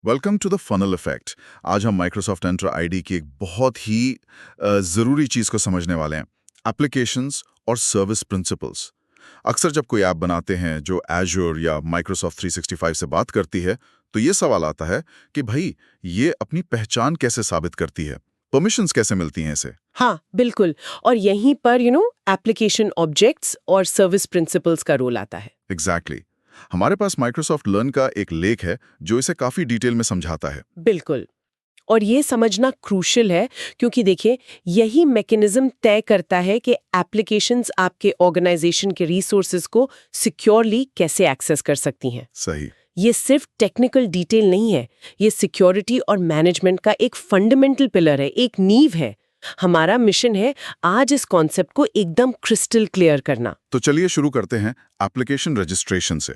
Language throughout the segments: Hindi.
Welcome to the funnel effect. आज हम माइक्रोसॉफ्ट एंट्रा आईडी की एक बहुत ही ज़रूरी चीज़ को समझने वाले हैं, एप्लीकेशंस और सर्विस प्रिंसिपल्स। अक्सर जब कोई ऐप बनाते हैं जो एज्योर या माइक्रोसॉफ्ट 365 से बात करती है, तो ये सवाल आता है कि भाई ये अपनी पहचान कैसे साबित करती है, परमिशंस कैसे मिलती हैं इसे। हाँ, बिल्कुल। और यहीं पर एप्लीकेशन ऑब्जेक्ट्स और सर्विस प्रिंसिपल्स का रोल आता है। एग्जैक्टली। हमारे पास माइक्रोसॉफ्ट लर्न का एक लेख है जो इसे काफ़ी डिटेल में समझाता है। बिल्कुल। और ये समझना क्रूशियल है क्योंकि देखिए यही मैकेनिज्म तय करता है कि एप्लीकेशंस आपके ऑर्गेनाइजेशन के रिसोर्सेज को सिक्योरली कैसे एक्सेस कर सकती हैं। सही। ये सिर्फ टेक्निकल डिटेल नहीं है, ये सिक्योरिटी और मैनेजमेंट का एक फंडामेंटल पिलर है, एक नींव है। हमारा मिशन है आज इस कॉन्सेप्ट को एकदम क्रिस्टल क्लियर करना। तो चलिए शुरू करते हैं एप्लीकेशन रजिस्ट्रेशन से।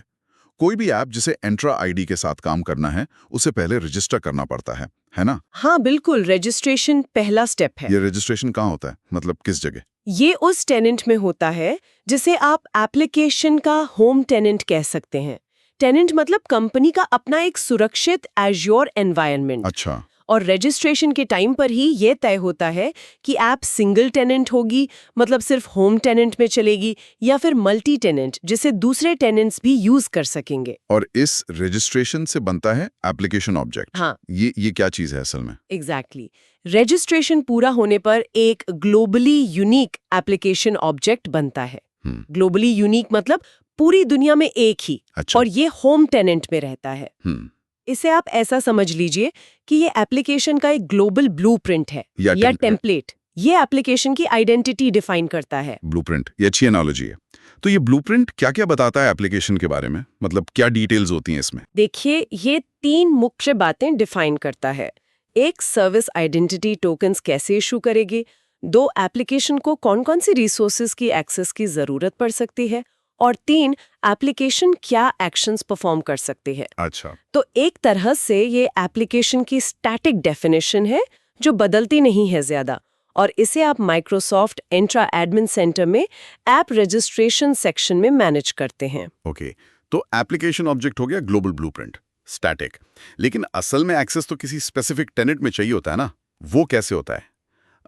कोई भी ऐप जिसे एंट्रा आईडी के साथ काम करना है, उसे पहले रजिस्टर करना पड़ता है ना? हाँ बिल्कुल, रजिस्ट्रेशन पहला स्टेप है। ये रजिस्ट्रेशन कहाँ होता है, मतलब किस जगह? ये उस टेनेंट में होता है जिसे आप एप्लीकेशन का होम टेनेंट कह सकते हैं। टेनेंट मतलब कंपनी का अपना एक सुरक्षित एज्योर एनवायरनमेंट। अच्छा। और रजिस्ट्रेशन के टाइम पर ही ये तय होता है कि ऐप सिंगल टेनेंट होगी, मतलब सिर्फ होम टेनेंट में चलेगी, या फिर मल्टी टेनेंट जिसे दूसरे टेनेंट्स भी यूज कर सकेंगे। और इस रजिस्ट्रेशन से बनता है एप्लीकेशन ऑब्जेक्ट। हाँ, ये क्या चीज है असल में? एग्जैक्टली। रजिस्ट्रेशन पूरा होने पर एक ग्लोबली यूनिक एप्लीकेशन ऑब्जेक्ट बनता है। ग्लोबली यूनिक मतलब पूरी दुनिया में एक ही। अच्छा। और ये होम टेनेंट में रहता है। हम्म। इसे आप ऐसा समझ लीजिए कि ये एप्लीकेशन का एक ग्लोबल ब्लूप्रिंट है या टेम्पलेट। ये एप्लीकेशन की आइडेंटिटी डिफाइन करता है। ब्लूप्रिंट, ये अच्छी एनालॉजी है। तो ये ब्लूप्रिंट क्या-क्या बताता है एप्लीकेशन के बारे में, मतलब क्या डिटेल्स होती हैं इसमें? देखिए, ये 3 मुख्य बातें डिफाइन करता है। एक, सर्विस आइडेंटिटी टोकन्स कैसे इशू करेगी। 2, एप्लीकेशन को कौन-कौन सी रिसोर्सेज की एक्सेस की जरूरत पड़ सकती है। और 3, एप्लीकेशन क्या एक्शंस परफॉर्म कर सकती है। अच्छा। तो एक तरह से ये एप्लीकेशन की स्टैटिक डेफिनेशन है जो बदलती नहीं है ज्यादा। और इसे आप माइक्रोसॉफ्ट एंट्रा एडमिन सेंटर में ऐप रजिस्ट्रेशन सेक्शन में मैनेज करते हैं। ओके। तो एप्लीकेशन ऑब्जेक्ट हो गया ग्लोबल ब्लूप्रिंट, स्टैटिक। लेकिन असल में एक्सेस तो किसी स्पेसिफिक टेनेंट में चाहिए होता है ना? वो कैसे होता है?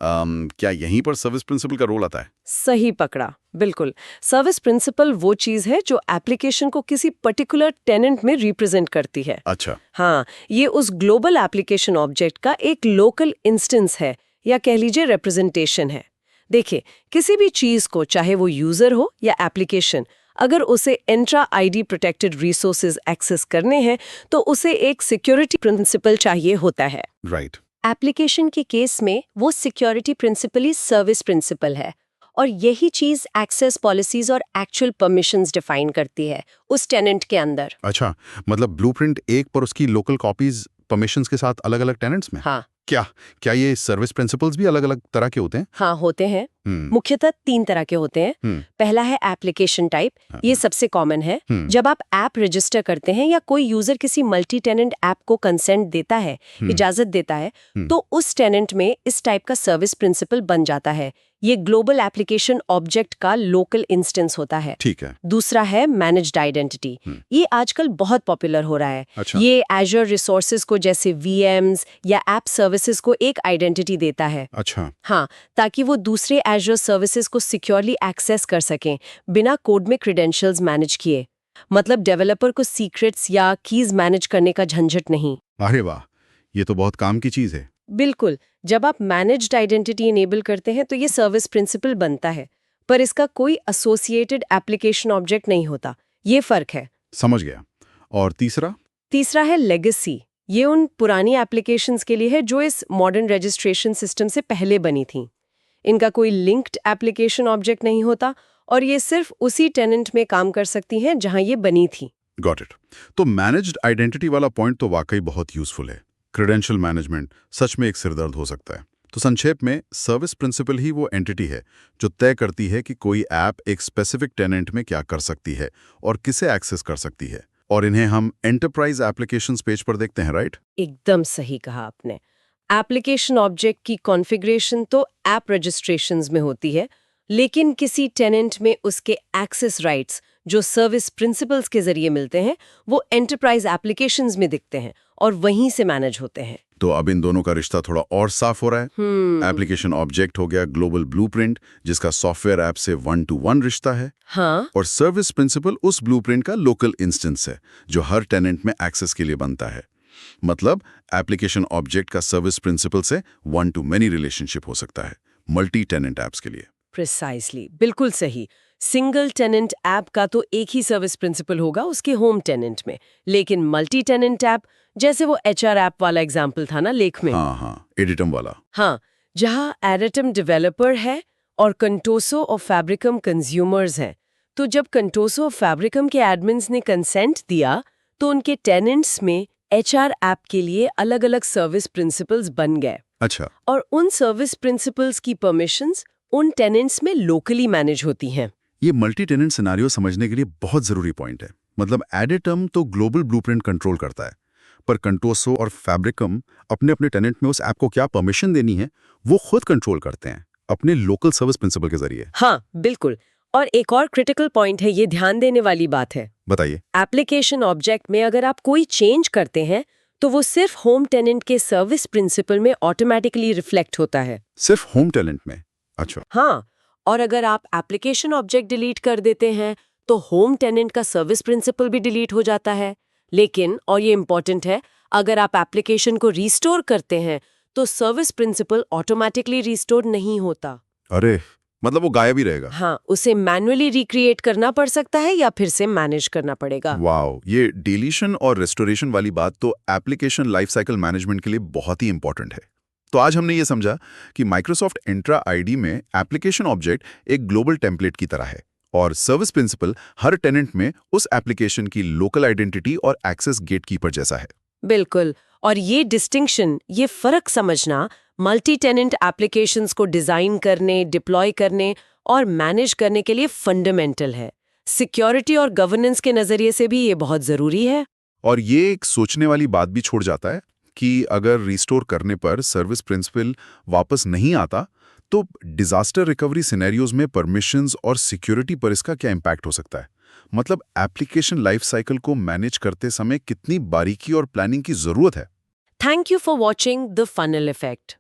क्या यहीं पर सर्विस प्रिंसिपल का रोल आता है? सही पकड़ा, बिल्कुल। सर्विस प्रिंसिपल वो चीज है जो एप्लीकेशन को किसी पर्टिकुलर टेनेंट में रिप्रेजेंट करती है। अच्छा। हाँ, ये उस ग्लोबल एप्लीकेशन ऑब्जेक्ट का एक लोकल इंस्टेंस है या कह लीजिए रिप्रेजेंटेशन है। देखिए, किसी भी चीज को, चाहे वो यूजर हो या एप्लीकेशन, अगर उसे एंट्रा आईडी प्रोटेक्टेड रिसोर्सेज एक्सेस करने हैं तो उसे एक सिक्योरिटी प्रिंसिपल चाहिए होता है। राइट। एप्लीकेशन के केस में वो सिक्योरिटी प्रिंसिपल ही सर्विस प्रिंसिपल है। और यही चीज एक्सेस पॉलिसीज और एक्चुअल परमिशंस डिफाइन करती है उस टेनेंट के अंदर। अच्छा, मतलब ब्लूप्रिंट एक पर उसकी लोकल कॉपीज परमिशंस के साथ अलग-अलग टेनेंट्स में? हाँ। क्या ये सर्विस प्रिंसिपल्स भी अलग-अलग तरह के होते हैं? हाँ, होते हैं। मुख्यतः 3 तरह के होते हैं। पहला है एप्लीकेशन टाइप। ये सबसे कॉमन है। जब आप ऐप रजिस्टर करते हैं या कोई यूजर किसी मल्टी टेनेंट ऐप को कंसेंट देता है, इजाजत देता है, तो उस टेनेंट में इस टाइप का सर्विस प्रिंसिपल बन जाता है। ये ग्लोबल एप्लीकेशन ऑब्जेक्ट का लोकल इंस्टेंस होता है। ठीक है। दूसरा है मैनेज्ड आइडेंटिटी। ये आजकल बहुत पॉपुलर हो रहा है। अच्छा। ये एज्योर रिसोर्सेज को, जैसे VMs या ऐप सर्विसेज को एक आइडेंटिटी देता है। अच्छा। हाँ, ताकि वो दूसरे एज्योर सर्विसेज को सिक्योरली एक्सेस कर सकें बिना कोड में क्रेडेंशियल्स मैनेज किए। मतलब डेवलपर को सीक्रेट्स या कीज मैनेज करने का झंझट नहीं। अरे वाह, ये तो बहुत काम की चीज है। बिल्कुल। जब आप मैनेज्ड आइडेंटिटी इनेबल करते हैं तो ये सर्विस प्रिंसिपल बनता है, पर इसका कोई एसोसिएटेड एप्लीकेशन ऑब्जेक्ट नहीं होता। ये फर्क है। समझ गया। और तीसरा है लेगेसी। ये उन पुरानी एप्लीकेशंस के लिए है जो इस मॉडर्न रजिस्ट्रेशन सिस्टम से पहले बनी थी। इनका कोई लिंक्ड एप्लीकेशन ऑब्जेक्ट नहीं होता और ये सिर्फ उसी टेनेंट में काम कर सकती हैं जहां ये बनी थी। Got it. तो मैनेज्ड आइडेंटिटी वाला पॉइंट तो वाकई बहुत यूजफुल है। क्रेडेंशियल मैनेजमेंट सच में एक सिरदर्द हो सकता है। तो संक्षेप में, सर्विस प्रिंसिपल ही वो एंटिटी है जो तय करती है कि कोई ऐप एक स्पेसिफिक टेनेंट में क्या कर सकती है और किसे एक्सेस कर सकती है। और इन्हें हम एंटरप्राइज एप्लीकेशंस पेज पर देखते हैं, राइट? एकदम सही कहा आपने। एप्लीकेशन ऑब्जेक्ट की कॉन्फ़िगरेशन तो ऐप रजिस्ट्रेशंस में होती है, लेकिन किसी टेनेंट में उसके एक्सेस राइट्स जो सर्विस प्रिंसिपल्स के जरिए मिलते हैं वो एंटरप्राइज एप्लीकेशंस में दिखते हैं। और वहीं से मैनेज होते हैं। तो अब इन दोनों का रिश्ता थोड़ा और साफ हो रहा है। एप्लीकेशन ऑब्जेक्ट हो गया ग्लोबल ब्लूप्रिंट, जिसका सॉफ्टवेयर ऐप से 1-to-1 रिश्ता है। हाँ, और सर्विस प्रिंसिपल उस ब्लूप्रिंट का लोकल इंस्टेंस है जो हर टेनेंट में एक्सेस के लिए बनता है। मतलब एप्लीकेशन ऑब्जेक्ट का सर्विस प्रिंसिपल से 1-to-many रिलेशनशिप हो सकता है मल्टी टेनेंट ऐप्स के लिए। प्रिसाइसली, बिल्कुल सही। सिंगल टेनेंट ऐप का तो एक ही सर्विस प्रिंसिपल होगा उसके होम टेनेंट में, लेकिन मल्टी टेनेंट ऐप, जैसे वो HR ऐप वाला एग्जाम्पल था ना लेख में, हाँ, एडिटम वाला। हाँ, जहाँ एडिटम डेवलपर है और कंटोसो और फैब्रिकम कंज्यूमर्स हैं, तो जब कंटोसो और फैब्रिकम के एडमिन्स ने कंसेंट दिया तो उनके टेनेंट्स में HR ऐप के लिए अलग-अलग सर्विस प्रिंसिपल्स बन गए। अच्छा, और उन सर्विस प्रिंसिपल्स की परमिशंस उन टेनेंट्स में लोकली मैनेज होती हैं। ये मल्टी टेनेंट सिनेरियो समझने के लिए बहुत जरूरी पॉइंट है। मतलब एडिटम तो ग्लोबल ब्लूप्रिंट कंट्रोल करता है, पर कंटोसो और फैब्रिकम अपने अपने टेनेंट में उस ऐप को क्या परमिशन देनी है वो खुद कंट्रोल करते हैं अपने लोकल सर्विस प्रिंसिपल के जरिए। हाँ, बिल्कुल। और एक और क्रिटिकल पॉइंट है, ये ध्यान देने वाली बात है। बताइए। एप्लीकेशन ऑब्जेक्ट में अगर आप कोई चेंज करते हैं तो वो सिर्फ होम टेनेंट के सर्विस प्रिंसिपल में ऑटोमेटिकली रिफ्लेक्ट होता है। सिर्फ होम टेनेंट में? अच्छा। हाँ, और अगर आप एप्लीकेशन ऑब्जेक्ट डिलीट कर देते हैं तो होम टेनेंट का सर्विस प्रिंसिपल भी डिलीट हो जाता है। लेकिन, और ये इंपॉर्टेंट है, अगर आप एप्लीकेशन को रीस्टोर करते हैं तो सर्विस प्रिंसिपल ऑटोमेटिकली रीस्टोर नहीं होता। अरे, मतलब वो गायब ही रहेगा? हाँ, उसे मैन्युअली रिक्रिएट करना पड़ सकता है या फिर से मैनेज करना पड़ेगा। वाओ, ये डिलीशन और रेस्टोरेशन वाली बात तो एप्लीकेशन लाइफ साइकिल मैनेजमेंट के लिए बहुत ही इंपॉर्टेंट है। तो आज हमने ये समझा कि माइक्रोसॉफ्ट एंट्रा आईडी में एप्लीकेशन ऑब्जेक्ट एक ग्लोबल टेम्पलेट की तरह है और सर्विस प्रिंसिपल हर टेनेंट में उस एप्लीकेशन की लोकल आइडेंटिटी और एक्सेस गेटकीपर जैसा है। बिल्कुल, और ये डिस्टिंक्शन, ये फर्क समझना मल्टी टेनेंट एप्लीकेशंस को डिजाइन करने, डिप्लॉय करने और मैनेज करने के लिए फंडामेंटल है। सिक्योरिटी और गवर्नेंस के नजरिए से भी ये बहुत जरूरी है। और ये एक सोचने वाली बात भी छोड़ जाता है कि अगर रिस्टोर करने पर सर्विस प्रिंसिपल वापस नहीं आता तो डिजास्टर रिकवरी सिनेरियोज में परमिशंस और सिक्योरिटी पर इसका क्या इम्पैक्ट हो सकता है। मतलब एप्लीकेशन लाइफ साइकिल को मैनेज करते समय कितनी बारीकी और प्लानिंग की जरूरत है। Thank you for watching the funnel effect.